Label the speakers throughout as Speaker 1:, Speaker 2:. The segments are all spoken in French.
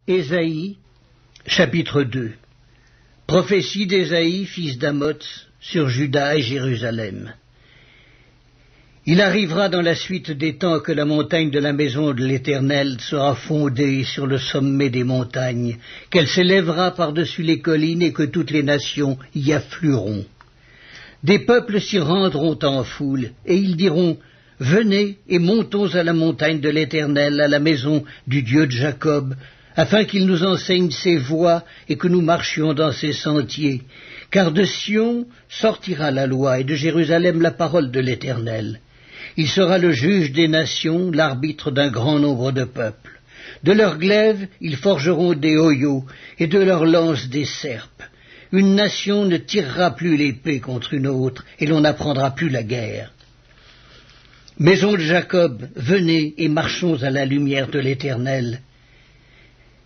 Speaker 1: Ésaïe, chapitre 2. Prophétie d'Ésaïe, fils d'Amoz, sur Juda et Jérusalem. Il arrivera dans la suite des temps que la montagne de la maison de l'Éternel sera fondée sur le sommet des montagnes, qu'elle s'élèvera par-dessus les collines et que toutes les nations y afflueront. Des peuples s'y rendront en foule, et ils diront « Venez et montons à la montagne de l'Éternel, à la maison du Dieu de Jacob, afin qu'il nous enseigne ses voies et que nous marchions dans ses sentiers. Car de Sion sortira la loi et de Jérusalem la parole de l'Éternel. Il sera le juge des nations, l'arbitre d'un grand nombre de peuples. De leurs glaives ils forgeront des hoyaux et de leurs lances des serpes. Une nation ne tirera plus l'épée contre une autre et l'on n'apprendra plus la guerre. Maison de Jacob, venez et marchons à la lumière de l'Éternel.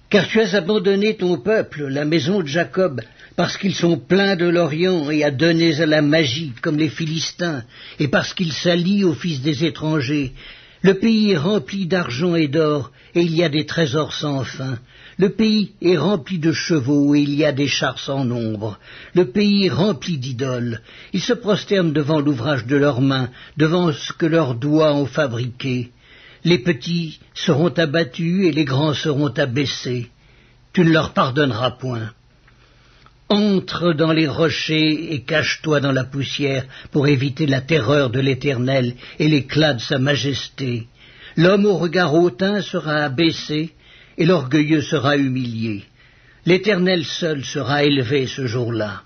Speaker 1: Car tu as abandonné ton peuple, la maison de Jacob, parce qu'ils sont pleins de l'Orient et adonnés à la magie, comme les Philistins, et parce qu'ils s'allient aux fils des étrangers. Le pays est rempli d'argent et d'or, et il y a des trésors sans fin. Le pays est rempli de chevaux, et il y a des chars sans nombre. Le pays est rempli d'idoles. Ils se prosternent devant l'ouvrage de leurs mains, devant ce que leurs doigts ont fabriqué. Les petits seront abattus et les grands seront abaissés. Tu ne leur pardonneras point. Entre dans les rochers et cache-toi dans la poussière pour éviter la terreur de l'Éternel et l'éclat de sa majesté. L'homme au regard hautain sera abaissé et l'orgueilleux sera humilié. L'Éternel seul sera élevé ce jour-là.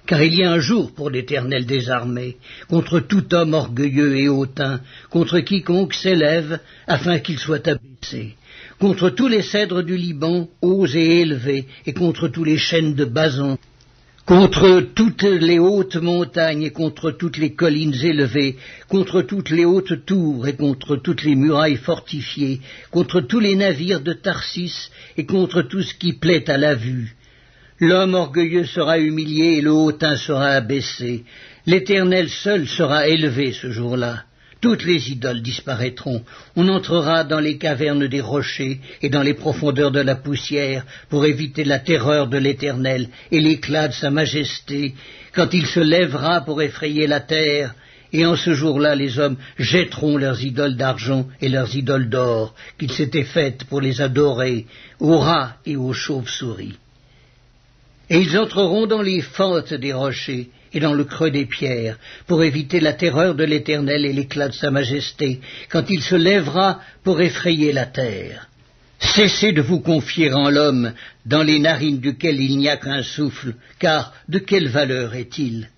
Speaker 1: Car il y a un jour pour l'Éternel des armées, contre tout homme orgueilleux et hautain, contre quiconque s'élève, afin qu'il soit abaissé, contre tous les cèdres du Liban, hauts et élevés, et contre tous les chênes de Basan, contre toutes les hautes montagnes et contre toutes les collines élevées, contre toutes les hautes tours et contre toutes les murailles fortifiées, contre tous les navires de Tarsis et contre tout ce qui plaît à la vue. L'homme orgueilleux sera humilié et le hautain sera abaissé. L'Éternel seul sera élevé ce jour-là. Toutes les idoles disparaîtront. On entrera dans les cavernes des rochers et dans les profondeurs de la poussière pour éviter la terreur de l'Éternel et l'éclat de sa majesté, quand il se lèvera pour effrayer la terre. Et en ce jour-là, les hommes jetteront leurs idoles d'argent et leurs idoles d'or qu'ils s'étaient faites pour les adorer, aux rats et aux chauves-souris. Et ils entreront dans les fentes des rochers et dans le creux des pierres, pour éviter la terreur de l'Éternel et l'éclat de sa majesté, quand il se lèvera pour effrayer la terre. Cessez de vous confier en l'homme, dans les narines duquel il n'y a qu'un souffle, car de quelle valeur est-il ?